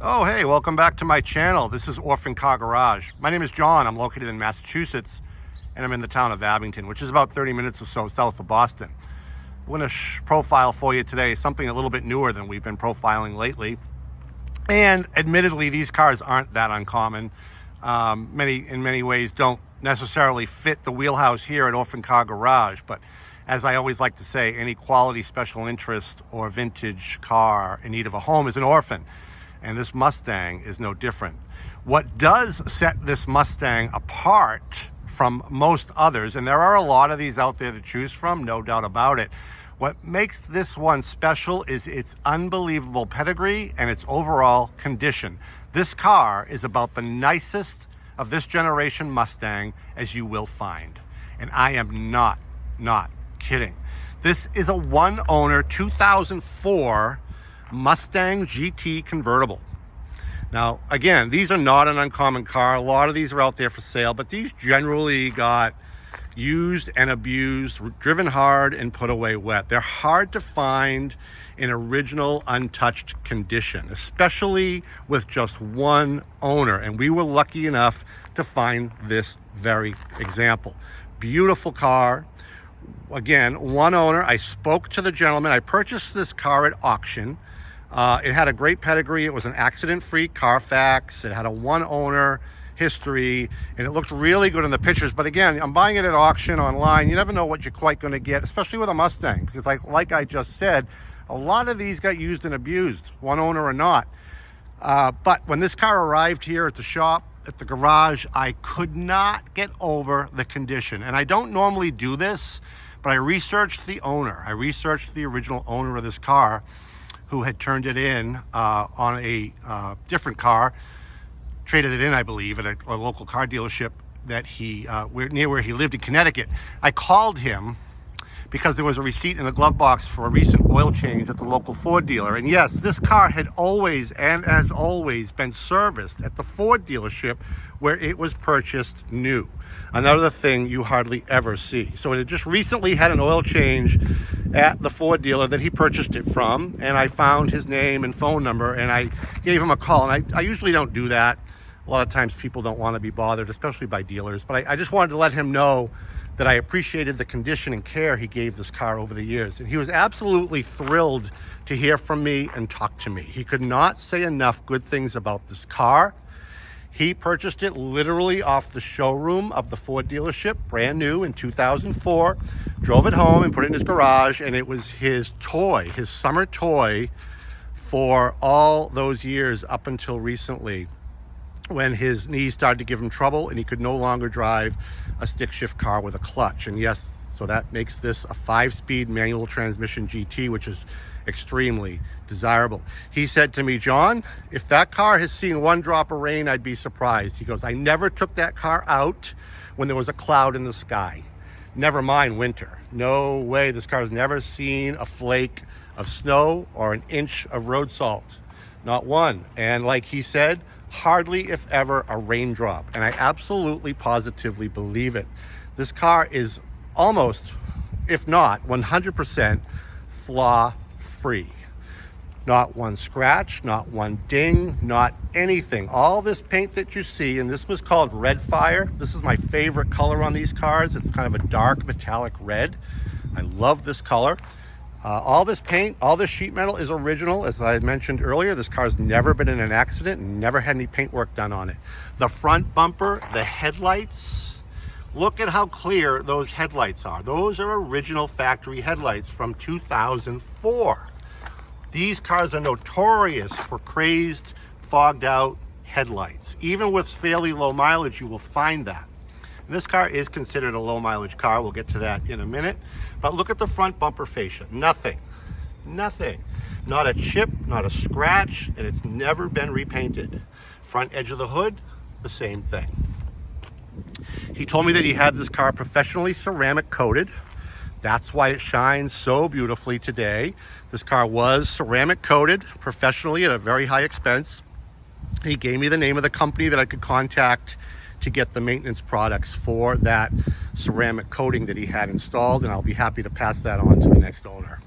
Oh, hey, welcome back to my channel. This is Orphan Car Garage. My name is John. I'm located in Massachusetts, and I'm in the town of Abington, which is about 30 minutes or so south of Boston. I'm going to profile for you today something a little bit newer than we've been profiling lately. And admittedly, these cars aren't that uncommon. In many ways don't necessarily fit the wheelhouse here at Orphan Car Garage, but as I always like to say, any quality special interest or vintage car in need of a home is an orphan. And this Mustang is no different. What does set this Mustang apart from most others, and there are a lot of these out there to choose from, no doubt about it, what makes this one special is its unbelievable pedigree and its overall condition. This car is about the nicest of this generation Mustang as you will find. And I am not kidding. This is a one-owner 2004 Mustang GT convertible. Now, again, these are not an uncommon car. A lot of these are out there for sale, but these generally got used and abused, driven hard, and put away wet. They're hard to find in original, untouched condition, especially with just one owner. And we were lucky enough to find this very example. Beautiful car. Again, one owner. I spoke to the gentleman. I purchased this car at auction. It had a great pedigree. It was an accident-free Carfax. It had a one-owner history, and it looked really good in the pictures. But again, I'm buying it at auction online. You never know what you're quite going to get, especially with a Mustang, because like I just said, a lot of these got used and abused, one owner or not. But when this car arrived here at the shop, at the garage, I could not get over the condition. And I don't normally do this, but I researched the owner. I researched the original owner of this car, who had turned it in on a different car, traded it in, I believe, at a local car dealership that near where he lived in Connecticut. I called him because there was a receipt in the glove box for a recent oil change at the local Ford dealer. And yes, this car had always and has always been serviced at the Ford dealership where it was purchased new. Another thing you hardly ever see. So it had just recently had an oil change at the Ford dealer that he purchased it from, and I found his name and phone number, and I gave him a call. And I usually don't do that. A lot of times people don't want to be bothered, especially by dealers, but I just wanted to let him know that I appreciated the condition and care he gave this car over the years. And he was absolutely thrilled to hear from me and talk to me. He could not say enough good things about this car. He purchased it literally off the showroom of the Ford dealership, brand new in 2004, drove it home and put it in his garage, and it was his toy, his summer toy for all those years up until recently, when his knees started to give him trouble and he could no longer drive a stick shift car with a clutch. And yes, so that makes this a 5-speed manual transmission GT, which is extremely desirable. He said to me, John, if that car has seen one drop of rain, I'd be surprised. He goes, I never took that car out when there was a cloud in the sky. Never mind winter. No way. This car's never seen a flake of snow or an inch of road salt. Not one. And like he said, hardly if ever a raindrop. And I absolutely positively believe it. This car is almost, if not 100%, flaw free. Not one scratch, not one ding, not anything. All this paint that you see, and this was called Red Fire. This is my favorite color on these cars. It's kind of a dark metallic red. I love this color. All this paint, all this sheet metal is original. As I mentioned earlier, this car's never been in an accident and never had any paint work done on it. The front bumper, the headlights, look at how clear those headlights are. Those are original factory headlights from 2004. These cars are notorious for crazed, fogged out headlights. Even with fairly low mileage, you will find that. This car is considered a low mileage car. We'll get to that in a minute. But look at the front bumper fascia. Nothing. Not a chip, not a scratch, and it's never been repainted. Front edge of the hood, the same thing. He told me that he had this car professionally ceramic coated. That's why it shines so beautifully today. This car was ceramic coated professionally at a very high expense. He gave me the name of the company that I could contact to get the maintenance products for that ceramic coating that he had installed, and I'll be happy to pass that on to the next owner.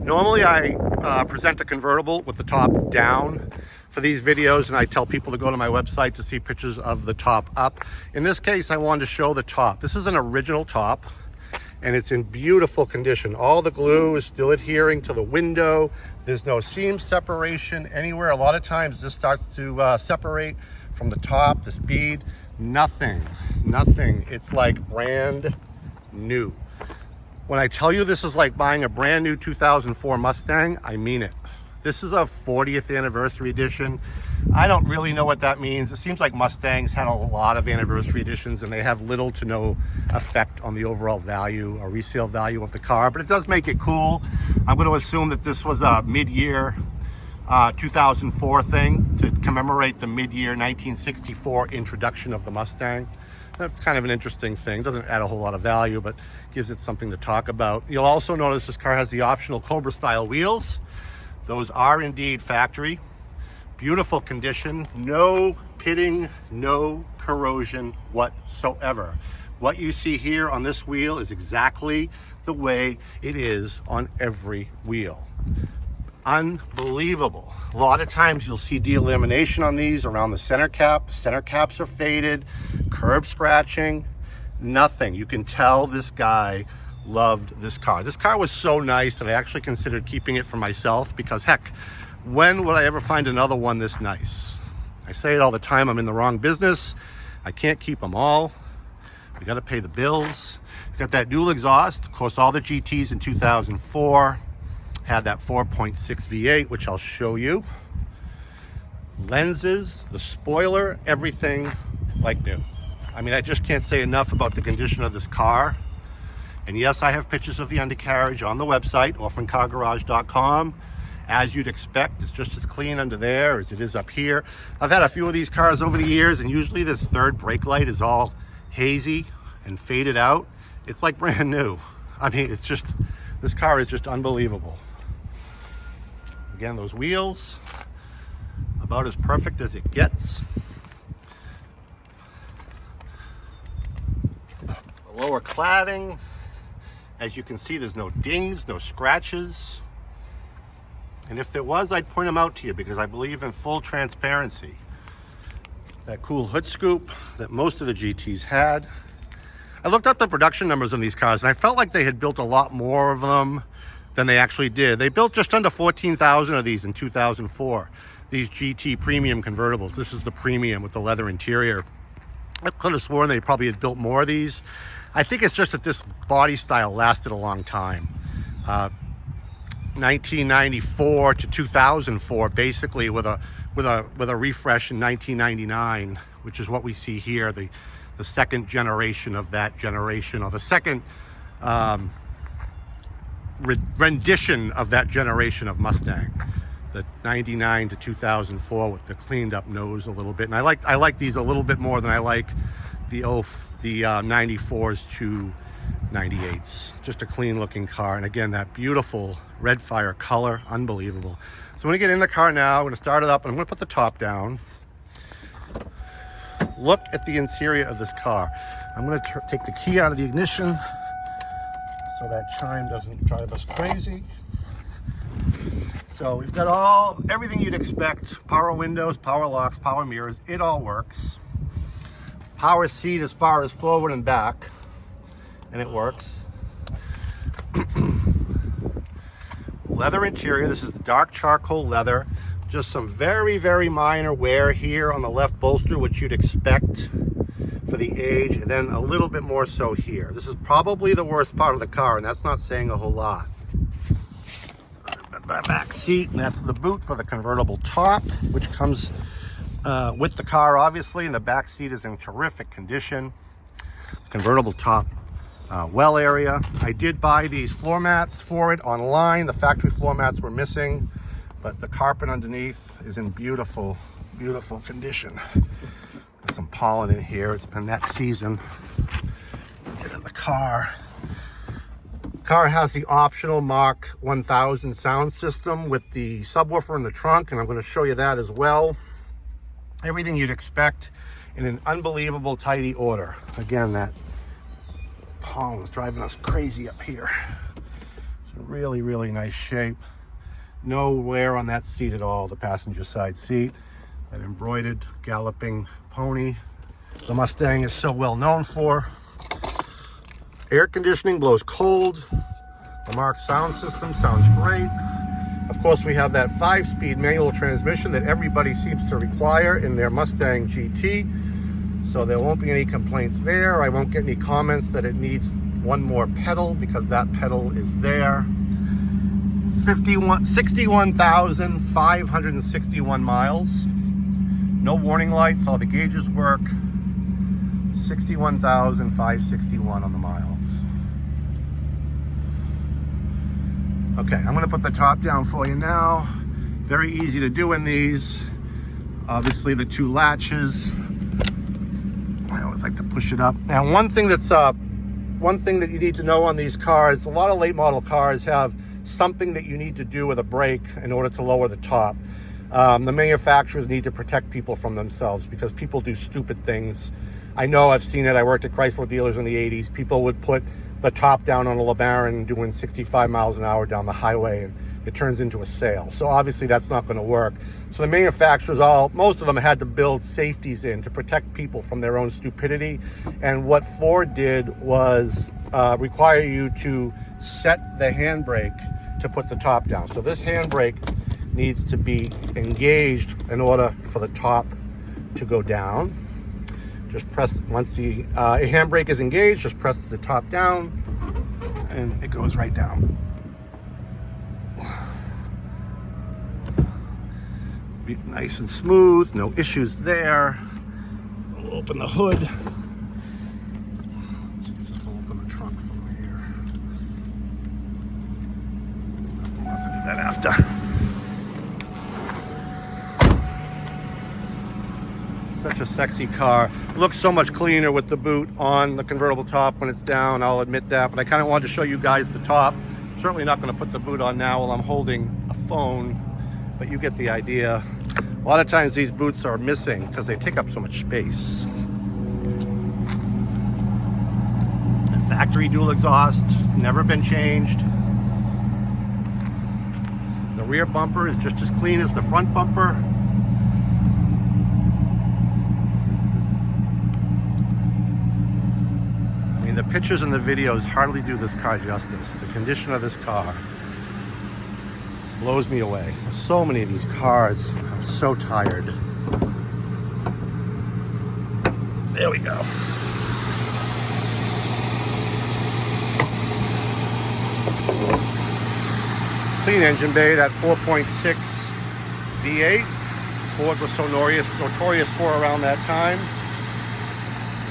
Normally I present a convertible with the top down for these videos, and I tell people to go to my website to see pictures of the top up. In this case, I wanted to show the top. This is an original top, and it's in beautiful condition. All the glue is still adhering to the window. There's no seam separation anywhere. A lot of times this starts to separate from the top, this bead. Nothing. It's like brand new. When I tell you this is like buying a brand new 2004 Mustang, I mean it. This is a 40th anniversary edition. I don't really know what that means. It seems like Mustangs had a lot of anniversary editions and they have little to no effect on the overall value or resale value of the car, but it does make it cool. I'm going to assume that this was a mid-year 2004 thing to commemorate the mid-year 1964 introduction of the Mustang. That's kind of an interesting thing. Doesn't add a whole lot of value, but gives it something to talk about. You'll also notice this car has the optional Cobra style wheels. Those are indeed factory. Beautiful condition, no pitting, no corrosion whatsoever. What you see here on this wheel is exactly the way it is on every wheel. Unbelievable. A lot of times you'll see delamination on these around the center cap. The center caps are faded, curb scratching, nothing. You can tell this guy loved this car. This car was so nice that I actually considered keeping it for myself because heck, when would I ever find another one this nice? I say it all the time, I'm in the wrong business. I can't keep them all. We got to pay the bills. Got that dual exhaust. Of course, all the GTs in 2004 had that 4.6 V8, which I'll show you. Lenses, the spoiler, everything like new. I mean, I just can't say enough about the condition of this car. And yes, I have pictures of the undercarriage on the website, orphancargarage.com. As you'd expect, it's just as clean under there as it is up here. I've had a few of these cars over the years, and usually this third brake light is all hazy and faded out. It's like brand new. I mean, it's just, this car is just unbelievable. Again, those wheels, about as perfect as it gets. The lower cladding, as you can see, there's no dings, no scratches. And if there was, I'd point them out to you because I believe in full transparency. That cool hood scoop that most of the GTs had. I looked up the production numbers on these cars and I felt like they had built a lot more of them than they actually did. They built just under 14,000 of these in 2004. These GT premium convertibles. This is the premium with the leather interior. I could have sworn they probably had built more of these. I think it's just that this body style lasted a long time. 1994 to 2004, basically with a refresh in 1999, which is what we see here, the second generation of that generation, or the second rendition of that generation of Mustang. The 99 to 2004 with the cleaned up nose a little bit, and I like these a little bit more than I like the 94s to 98s. Just a clean looking car, and again, that beautiful red fire color, unbelievable. So I'm going to get in the car now. I'm going to start it up and I'm going to put the top down. Look at the interior of this car. I'm going to take the key out of the ignition so that chime doesn't drive us crazy. So we've got everything you'd expect. Power windows, power locks, power mirrors, it all works. Power seat as far as forward and back, and it works. Leather interior, this is the dark charcoal leather. Just some very, very minor wear here on the left bolster, which you'd expect for the age, and then a little bit more so here. This is probably the worst part of the car, and that's not saying a whole lot. Back seat, and that's the boot for the convertible top, which comes with the car, obviously, and the back seat is in terrific condition. Convertible top well area. I did buy these floor mats for it online. The factory floor mats were missing, but the carpet underneath is in beautiful, beautiful condition. There's some pollen in here. It's been that season. Get in the car. Car has the optional Mark 1000 sound system with the subwoofer in the trunk, and I'm going to show you that as well. Everything you'd expect in an unbelievable tidy order. Again, that pollen is driving us crazy up here. It's in really, really nice shape. No wear on that seat at all, the passenger side seat. That embroidered galloping pony the Mustang is so well known for. Air conditioning blows cold. The Mark sound system sounds great. Of course, we have that 5-speed manual transmission that everybody seems to require in their Mustang GT. So there won't be any complaints there. I won't get any comments that it needs one more pedal, because that pedal is there. 61,561 miles. No warning lights, all the gauges work. 61,561 on the miles. Okay, I'm gonna put the top down for you now. Very easy to do in these. Obviously the 2 latches. I always like to push it up. Now one thing that you need to know on these cars, a lot of late model cars have something that you need to do with a brake in order to lower the top. The manufacturers need to protect people from themselves, because people do stupid things. I know, I've seen it. I worked at Chrysler dealers in the 80s. People would put the top down on a LeBaron doing 65 miles an hour down the highway, and it turns into a sail. So obviously that's not going to work. So the manufacturers, most of them had to build safeties in to protect people from their own stupidity. And what Ford did was require you to set the handbrake to put the top down. So this handbrake needs to be engaged in order for the top to go down. Just press, once the handbrake is engaged, just press the top down and it goes right down. Be nice and smooth, no issues there. We'll open the hood. Let's see if this will open the trunk from here. We'll have to do that after. Such a sexy car. It looks so much cleaner with the boot on, the convertible top when it's down, I'll admit that, but I kind of wanted to show you guys the top. Certainly not going to put the boot on now while I'm holding a phone, but you get the idea. A lot of times these boots are missing because they take up so much space. A factory dual exhaust, it's never been changed. The rear bumper is just as clean as the front bumper. The pictures and the videos hardly do this car justice. The condition of this car blows me away. So many of these cars, I'm so tired. There we go. Clean engine bay, that 4.6 V8. Ford was so notorious for around that time.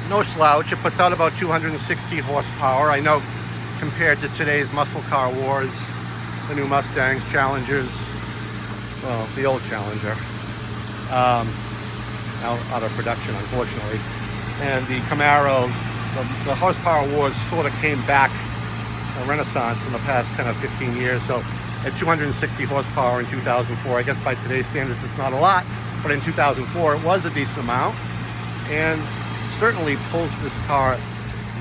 No slouch. It puts out about 260 horsepower. I know, compared to today's muscle car wars, the new Mustangs, Challengers, well, the old Challenger, now out of production, unfortunately. And the Camaro, the horsepower wars sort of came back, a renaissance in the past 10 or 15 years. So at 260 horsepower in 2004, I guess by today's standards it's not a lot, but in 2004 it was a decent amount. And certainly pulls this car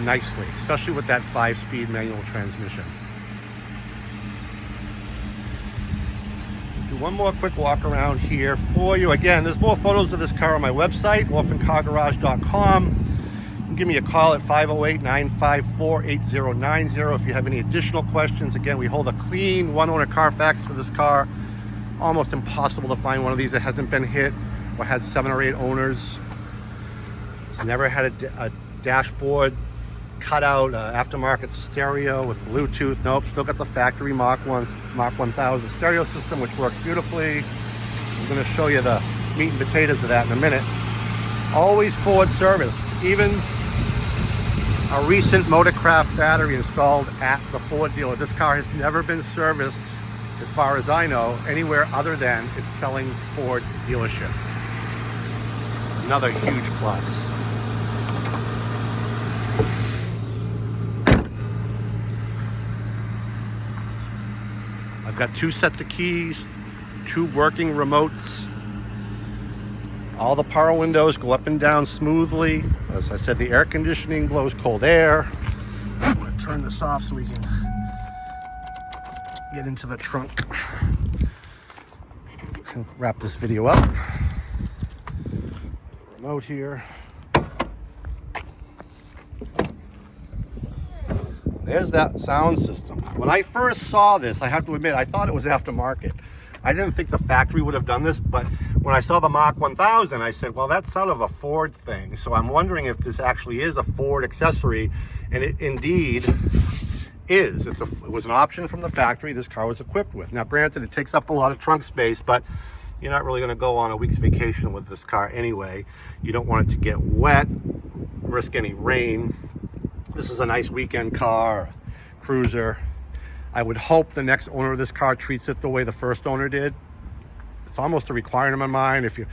nicely, especially with that 5-speed manual transmission. Do one more quick walk around here for you. Again, there's more photos of this car on my website, orphancargarage.com. You can give me a call at 508-954-8090 if you have any additional questions. Again, we hold a clean one-owner Carfax for this car. Almost impossible to find one of these that hasn't been hit or had 7 or 8 owners. It's never had a dashboard cutout, aftermarket stereo with Bluetooth. Nope, still got the factory Mark 1000 stereo system, which works beautifully. I'm going to show you the meat and potatoes of that in a minute. Always Ford serviced. Even a recent Motorcraft battery installed at the Ford dealer. This car has never been serviced, as far as I know, anywhere other than its selling Ford dealership. Another huge plus. I've got 2 sets of keys, 2 working remotes. All the power windows go up and down smoothly. As I said, the air conditioning blows cold air. I'm going to turn this off so we can get into the trunk. can wrap this video up. Remote here. There's that sound system. When I first saw this, I have to admit, I thought it was aftermarket. I didn't think the factory would have done this, but when I saw the Mach 1000, I said, well, that's sort of a Ford thing. So I'm wondering if this actually is a Ford accessory, and it indeed is. It was an option from the factory this car was equipped with. Now, granted, it takes up a lot of trunk space, but you're not really going to go on a week's vacation with this car anyway. You don't want it to get wet, risk any rain. This is a nice weekend car, cruiser. I would hope the next owner of this car treats it the way the first owner did. It's almost a requirement in my mind. If you're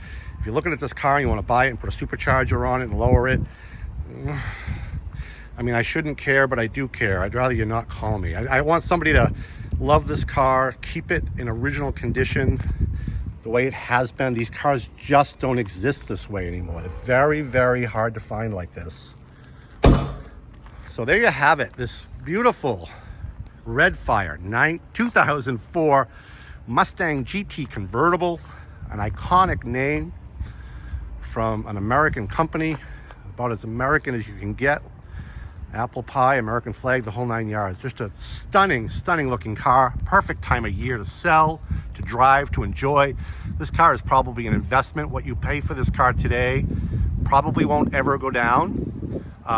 looking at this car and you want to buy it and put a supercharger on it and lower it, I mean, I shouldn't care, but I do care. I'd rather you not call me. I want somebody to love this car, keep it in original condition, the way it has been. These cars just don't exist this way anymore. They're very, very hard to find like this. So there you have it, this beautiful Red Fire 2004 Mustang GT convertible, an iconic name from an American company, about as American as you can get. Apple pie, American flag, the whole 9 yards. Just a stunning, stunning looking car. Perfect time of year to sell, to drive, to enjoy. This car is probably an investment. What you pay for this car today probably won't ever go down.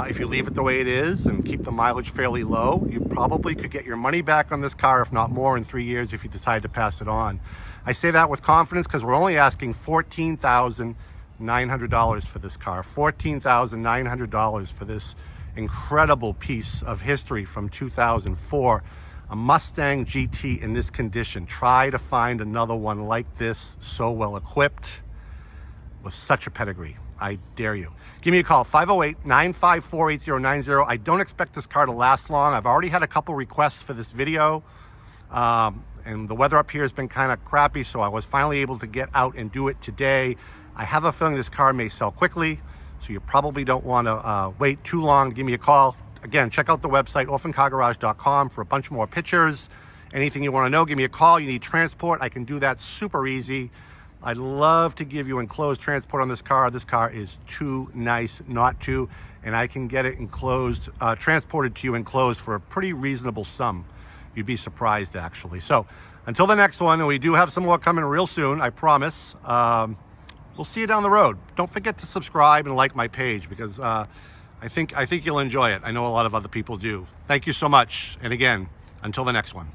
If you leave it the way it is and keep the mileage fairly low, you probably could get your money back on this car, if not more, in 3 years if you decide to pass it on. I say that with confidence because we're only asking $14,900 for this car. $14,900 for this incredible piece of history from 2004. A Mustang GT in this condition. Try to find another one like this, so well equipped, with such a pedigree. I dare you. Give me a call, 508-954-8090. I don't expect this car to last long. I've already had a couple requests for this video. And the weather up here has been kind of crappy, so I was finally able to get out and do it today. I have a feeling this car may sell quickly, so you probably don't want to wait too long. Give me a call. Again, check out the website, orphancargarage.com, for a bunch more pictures. Anything you want to know, give me a call. You need transport, I can do that super easy. I'd love to give you enclosed transport on this car. This car is too nice not to, and I can get it enclosed, transported to you enclosed for a pretty reasonable sum. You'd be surprised, actually. So until the next one, and we do have some more coming real soon, I promise. We'll see you down the road. Don't forget to subscribe and like my page, because I think you'll enjoy it. I know a lot of other people do. Thank you so much. And again, until the next one.